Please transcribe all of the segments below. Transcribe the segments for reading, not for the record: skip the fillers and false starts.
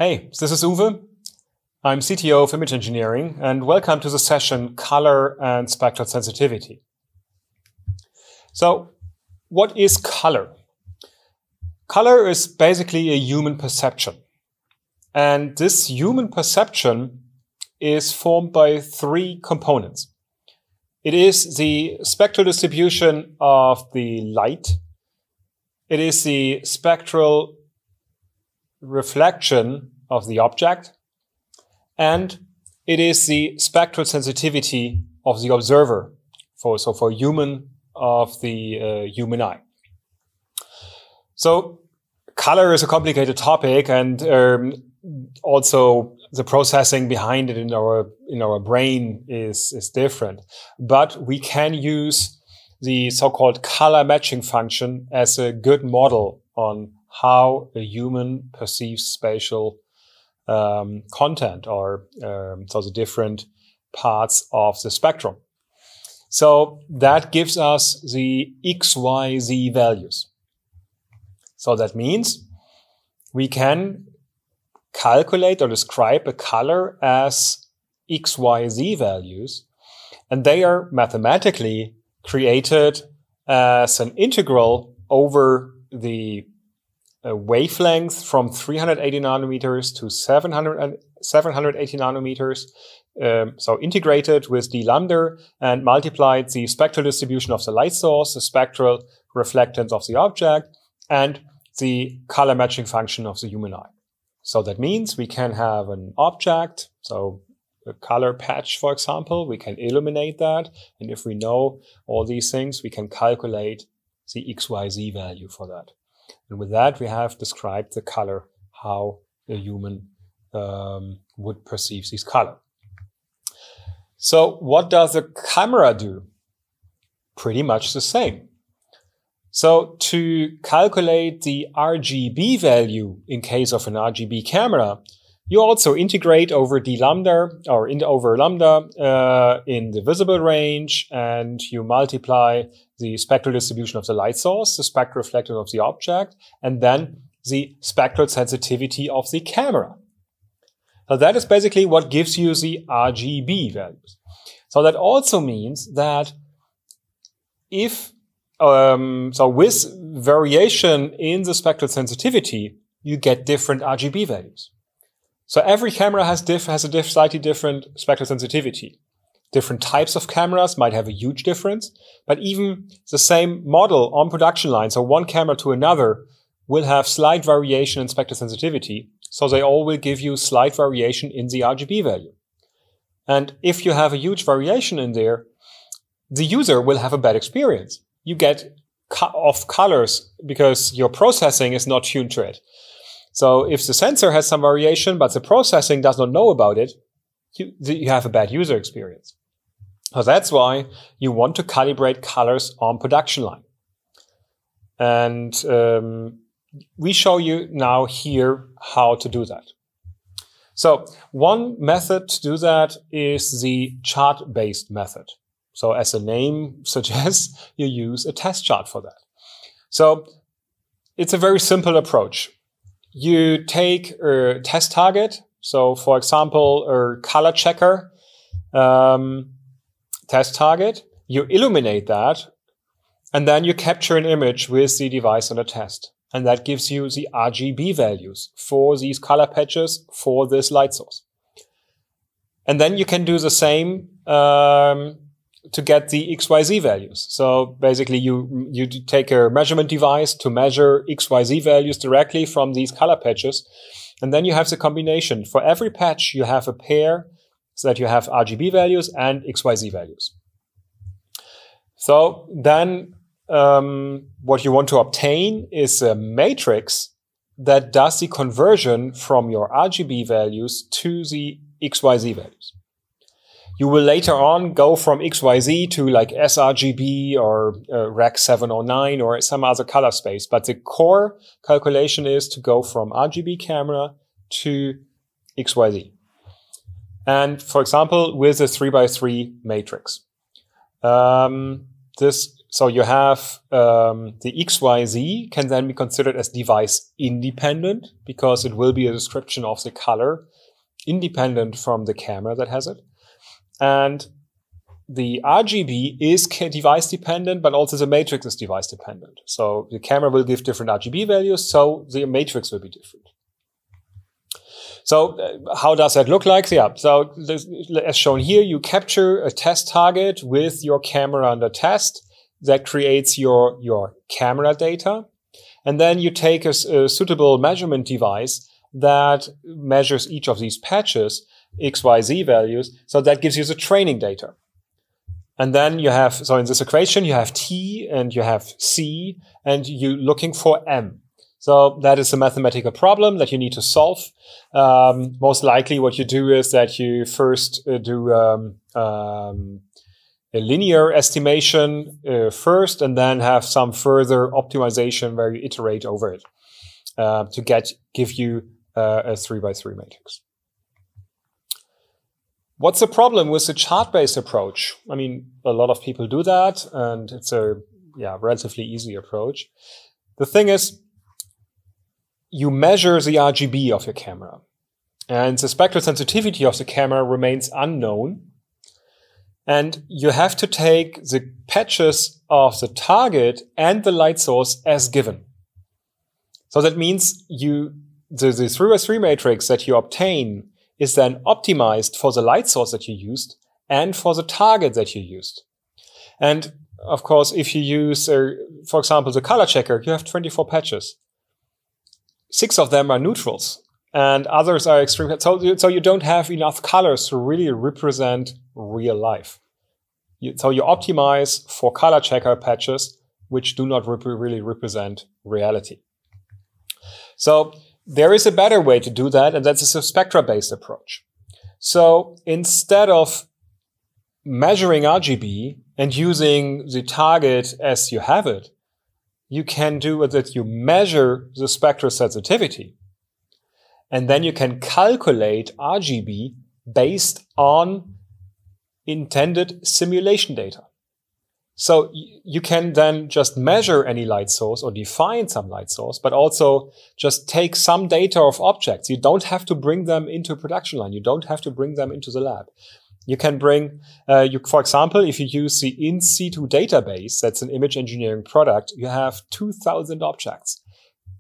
Hey, this is Uwe. I'm CTO of Image Engineering, and welcome to the session Color and Spectral Sensitivity. So, what is color? Color is basically a human perception. And this human perception is formed by three components. It is the spectral distribution of the light. It is the spectral reflection of the object. And it is the spectral sensitivity of the observer, for human eye. So color is a complicated topic, and also the processing behind it in our brain is different. But we can use the so-called color matching function as a good model on how a human perceives spatial content, or so the different parts of the spectrum. So that gives us the X, Y, Z values. So that means we can calculate or describe a color as X, Y, Z values, and they are mathematically created as an integral over the wavelength from 380 nanometers to 780 nanometers. So integrated with d lambda and multiplied the spectral distribution of the light source, the spectral reflectance of the object, and the color matching function of the human eye. So that means we can have an object, so a color patch, for example, we can illuminate that. And if we know all these things, we can calculate the XYZ value for that. And with that, we have described the color, how a human would perceive this color. So what does a camera do? Pretty much the same. So to calculate the RGB value in case of an RGB camera, you also integrate over d lambda or over lambda in the visible range, and you multiply the spectral distribution of the light source, the spectral reflectance of the object, and then the spectral sensitivity of the camera. So that is basically what gives you the RGB values. So that also means that if with variation in the spectral sensitivity, you get different RGB values. So every camera has a slightly different spectral sensitivity. Different types of cameras might have a huge difference, but even the same model on production line, so one camera to another, will have slight variation in spectral sensitivity. So they all will give you slight variation in the RGB value. And if you have a huge variation in there, the user will have a bad experience. You get off colors because your processing is not tuned to it. So if the sensor has some variation, but the processing does not know about it, you have a bad user experience. So that's why you want to calibrate colors on production line. And we show you now here how to do that. So one method to do that is the chart-based method. So as the name suggests, you use a test chart for that. So it's a very simple approach. You take a test target. So for example, a color checker test target. You illuminate that, and then you capture an image with the device under test. And that gives you the RGB values for these color patches for this light source. And then you can do the same to get the XYZ values. So basically you take a measurement device to measure XYZ values directly from these color patches. And then you have the combination. For every patch, you have a pair so that you have RGB values and XYZ values. So then what you want to obtain is a matrix that does the conversion from your RGB values to the XYZ values. You will later on go from XYZ to like sRGB or Rec 709 or some other color space. But the core calculation is to go from RGB camera to XYZ. And for example, with a 3x3 matrix. This so you have the XYZ can then be considered as device independent because it will be a description of the color independent from the camera that has it. And the RGB is device dependent, but also the matrix is device dependent. So the camera will give different RGB values, so the matrix will be different. So how does that look like? Yeah, so as shown here, you capture a test target with your camera under test. That creates your camera data. And then you take a suitable measurement device that measures each of these patches, XYZ values. So that gives you the training data. And then you have, so in this equation, you have T and you have C, and you're looking for M. So that is a mathematical problem that you need to solve. Most likely what you do is that you first do a linear estimation first, and then have some further optimization where you iterate over it to give you a 3x3 matrix. What's the problem with the chart-based approach? I mean, a lot of people do that, and it's a relatively easy approach. The thing is, you measure the RGB of your camera, and the spectral sensitivity of the camera remains unknown. And you have to take the patches of the target and the light source as given. So that means the 3x3 matrix that you obtain is then optimized for the light source that you used and for the target that you used. And of course, if you use, for example, the color checker, you have 24 patches. 6 of them are neutrals and others are extreme. So you don't have enough colors to really represent real life. So you optimize for color checker patches, which do not really represent reality. So there is a better way to do that, and that's a spectra-based approach. So instead of measuring RGB and using the target as you have it, you can do it that you measure the spectral sensitivity, and then you can calculate RGB based on intended simulation data. So you can then just measure any light source or define some light source, but also just take some data of objects. You don't have to bring them into a production line. You don't have to bring them into the lab. You can bring, for example, if you use the in situ database, that's an image engineering product, you have 2,000 objects,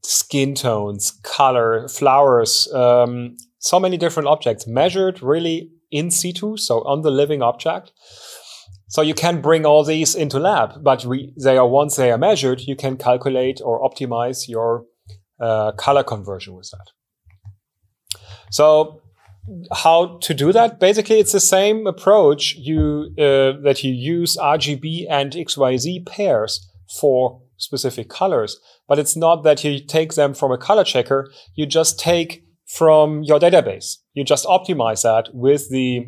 skin tones, color, flowers, so many different objects measured really in situ, so on the living object. So you can bring all these into lab, but once they are measured, you can calculate or optimize your color conversion with that. So how to do that? Basically, it's the same approach that you use RGB and XYZ pairs for specific colors, but it's not that you take them from a color checker. You just take from your database. You just optimize that with the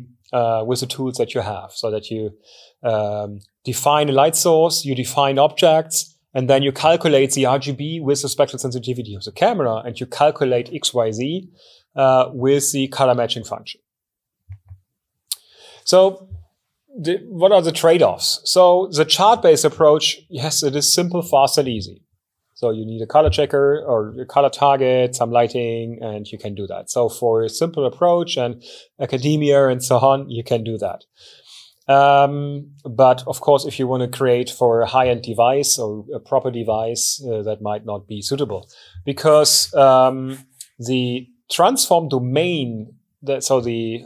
tools that you have, so that you define a light source, you define objects, and then you calculate the RGB with the spectral sensitivity of the camera, and you calculate XYZ with the color matching function. So what are the trade-offs? So the chart-based approach, yes, it is simple, fast, and easy. So you need a color checker or a color target, some lighting, and you can do that. So for a simple approach and academia and so on, you can do that. But of course, if you want to create for a high-end device or a proper device, that might not be suitable, because the transform domain,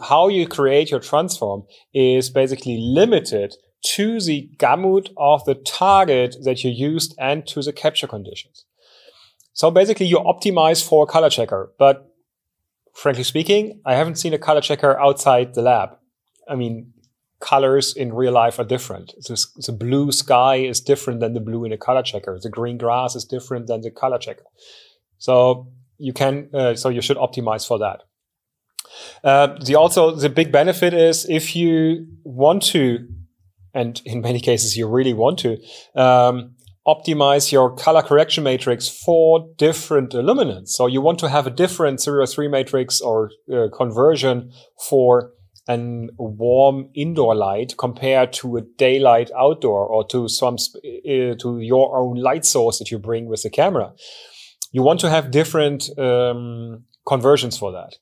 how you create your transform is basically limited to the gamut of the target that you used and to the capture conditions. So basically you optimize for a color checker, but frankly speaking, I haven't seen a color checker outside the lab. I mean, colors in real life are different. The blue sky is different than the blue in a color checker. The green grass is different than the color checker. So you should optimize for that. The big benefit is if you want to, and in many cases you really want to, optimize your color correction matrix for different illuminants. So you want to have a different 3x3 matrix or conversion for an warm indoor light compared to a daylight outdoor, or to to your own light source that you bring with the camera. You want to have different conversions for that.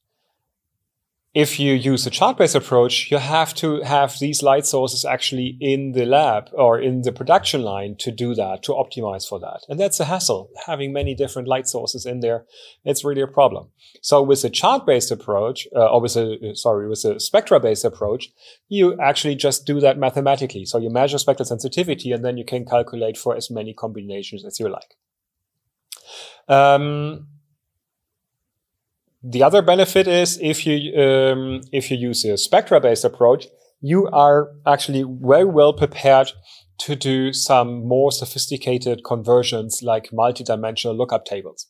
If you use a chart-based approach, you have to have these light sources actually in the lab or in the production line to do that, to optimize for that. And that's a hassle. Having many different light sources in there, it's really a problem. So with a chart-based approach, with a spectra-based approach, you actually just do that mathematically. So you measure spectral sensitivity, and then you can calculate for as many combinations as you like. The other benefit is if you use a spectra-based approach, you are actually very well prepared to do some more sophisticated conversions like multidimensional lookup tables.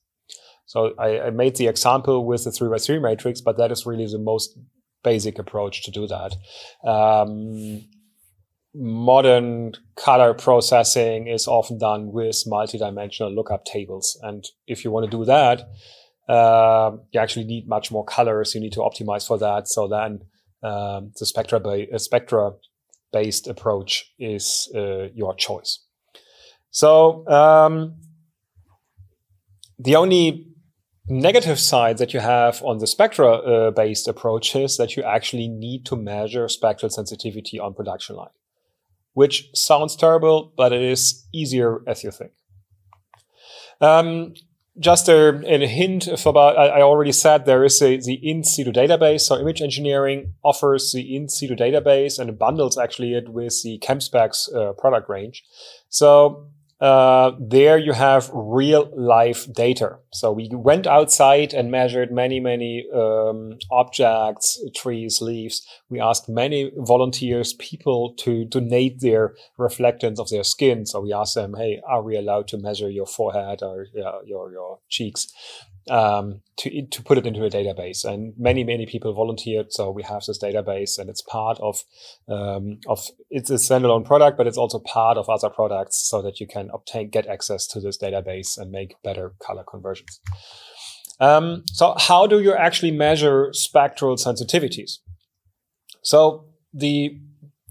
So I made the example with the 3x3 matrix, but that is really the most basic approach to do that. Modern color processing is often done with multidimensional lookup tables. And if you want to do that, you actually need much more colors. You need to optimize for that. So then the spectra-based approach is your choice. So the only negative side that you have on the spectra-based approach is that you actually need to measure spectral sensitivity on production line, which sounds terrible, but it is easier as you think. Just a hint about, I already said there is the in situ database. So Image Engineering offers the in situ database and bundles actually it with the ChemSpecs product range. So there you have real life data. So we went outside and measured many objects, trees, leaves. We asked many volunteers, people, to donate their reflectance of their skin. So we asked them, hey, are we allowed to measure your forehead or your cheeks? To put it into a database, and many people volunteered. So we have this database, and it's part of it's a standalone product, but it's also part of other products, so that you can get access to this database and make better color conversions. So how do you actually measure spectral sensitivities? So the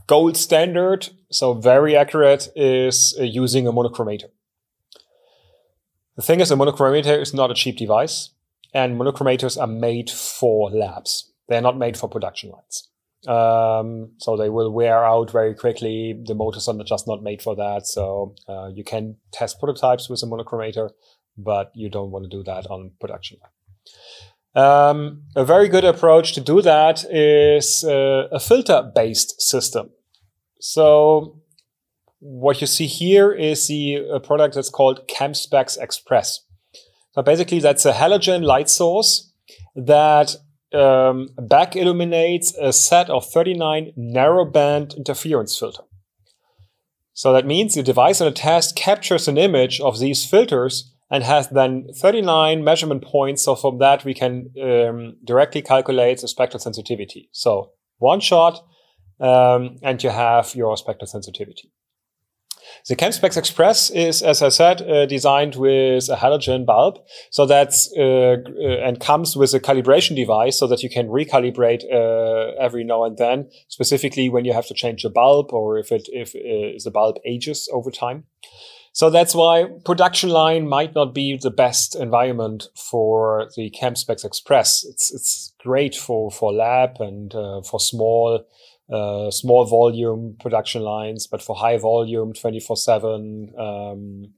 gold standard, so very accurate, is using a monochromator. The thing is, a monochromator is not a cheap device, and monochromators are made for labs. They're not made for production lines. So they will wear out very quickly. The motors are just not made for that. So you can test prototypes with a monochromator, but you don't want to do that on production line. A very good approach to do that is a filter-based system. So what you see here is a product that's called ChemSpecs Express. So basically, that's a halogen light source that back illuminates a set of 39 narrowband interference filter. So that means the device on a test captures an image of these filters and has then 39 measurement points. So from that, we can directly calculate the spectral sensitivity. So one shot, and you have your spectral sensitivity. The ChemSpecs Express is, as I said, designed with a halogen bulb. So that's, and comes with a calibration device so that you can recalibrate, every now and then, specifically when you have to change the bulb or if the bulb ages over time. So that's why production line might not be the best environment for the ChemSpecs Express. It's great for lab and, for small volume production lines, but for high volume 24/7,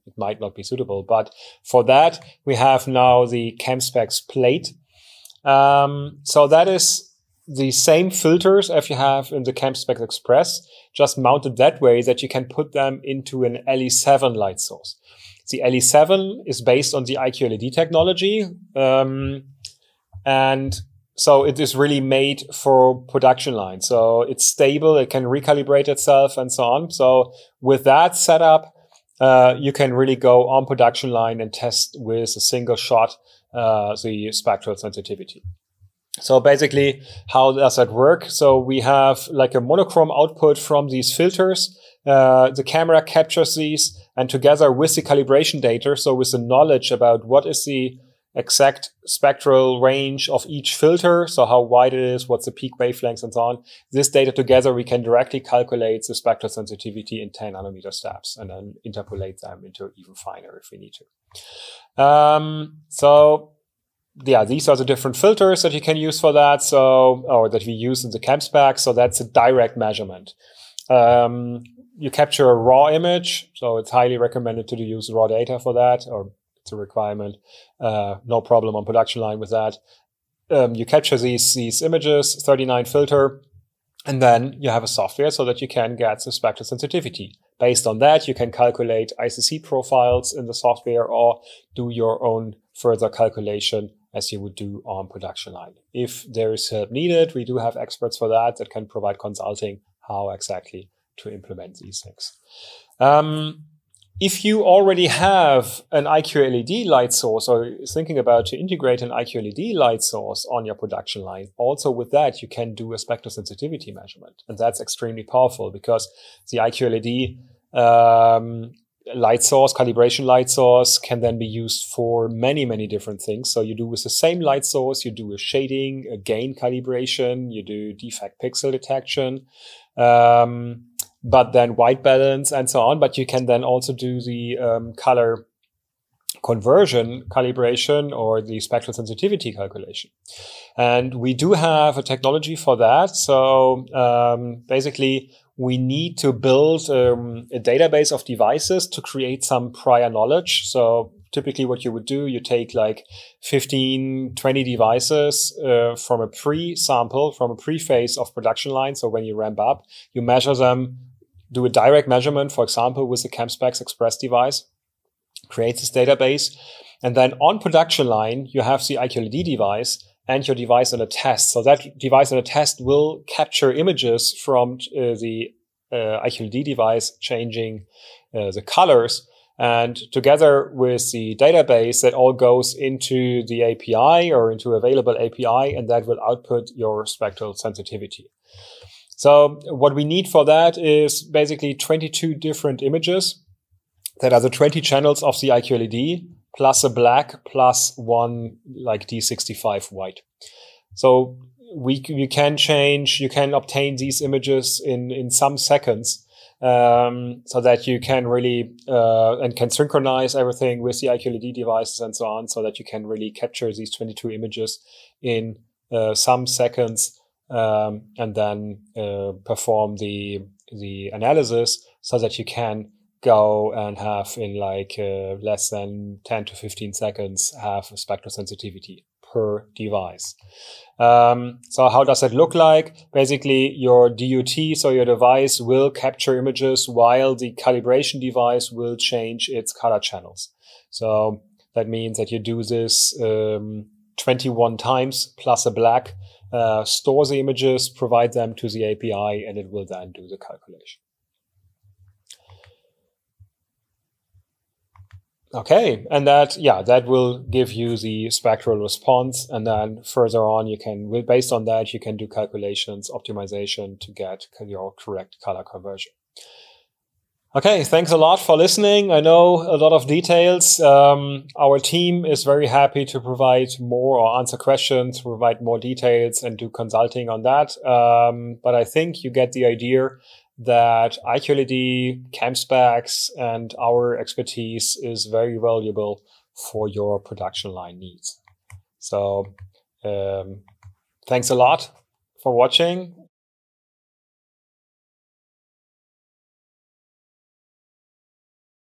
it might not be suitable. But for that, we have now the ChemSpecs plate. So that is the same filters as you have in the ChemSpecs Express, just mounted that way that you can put them into an LE7 light source. The LE7 is based on the IQ-LED technology, and so it is really made for production line. So it's stable, it can recalibrate itself and so on. So with that setup, you can really go on production line and test with a single shot the spectral sensitivity. So basically, how does that work? So we have like a monochrome output from these filters. The camera captures these, and together with the calibration data, so with the knowledge about what is the exact spectral range of each filter, so how wide it is, what's the peak wavelengths, and so on. This data together, we can directly calculate the spectral sensitivity in 10 nanometer steps and then interpolate them into even finer if we need to. Yeah, these are the different filters that you can use for that. So, or that we use in the ChemSpec. So that's a direct measurement. You capture a raw image, so it's highly recommended to use raw data for that, or it's a requirement. No problem on production line with that. You capture these images, 39 filter, and then you have a software so that you can get the spectral sensitivity. Based on that, you can calculate ICC profiles in the software or do your own further calculation as you would do on production line. If there is help needed, we do have experts for that can provide consulting how exactly to implement these things. If you already have an IQ-LED light source or thinking about to integrate an IQ-LED light source on your production line, also with that, you can do a spectral sensitivity measurement. And that's extremely powerful because the IQ-LED light source, calibration light source can then be used for many, many different things. So you do with the same light source, you do a shading, a gain calibration, you do defect pixel detection, but then white balance and so on. But you can then also do the color conversion calibration or the spectral sensitivity calculation. And we do have a technology for that. So basically, we need to build a database of devices to create some prior knowledge. So typically what you would do, you take like 15, 20 devices from a pre-sample, from a pre-phase of production line. So when you ramp up, you measure them, do a direct measurement, for example, with the ChemSpec Express device, create this database. And then on production line, you have the IQ-LED device and your device on a test. So that device on a test will capture images from the IQ-LED device, changing the colors. And together with the database, that all goes into the API or into available API, and that will output your spectral sensitivity. So what we need for that is basically 22 different images that are the 20 channels of the IQ-LED, plus a black, plus one like D65 white. So you can obtain these images in some seconds, so that you can really, and can synchronize everything with the IQ-LED devices and so on, so that you can really capture these 22 images in some seconds, and then perform the analysis so that you can go and have in like less than 10 to 15 seconds have a spectral sensitivity per device. So how does that look like? Basically your DUT, so your device will capture images while the calibration device will change its color channels. So that means that you do this 21 times plus a black, store the images, provide them to the API, and it will then do the calculation. Okay, and that will give you the spectral response, and then further on you can, based on that, you can do calculations, optimization to get your correct color conversion. Okay, thanks a lot for listening. I know a lot of details. Our team is very happy to provide more or answer questions, provide more details and do consulting on that. But I think you get the idea that IQ-LED, ChemSpecs, and our expertise is very valuable for your production line needs. So thanks a lot for watching.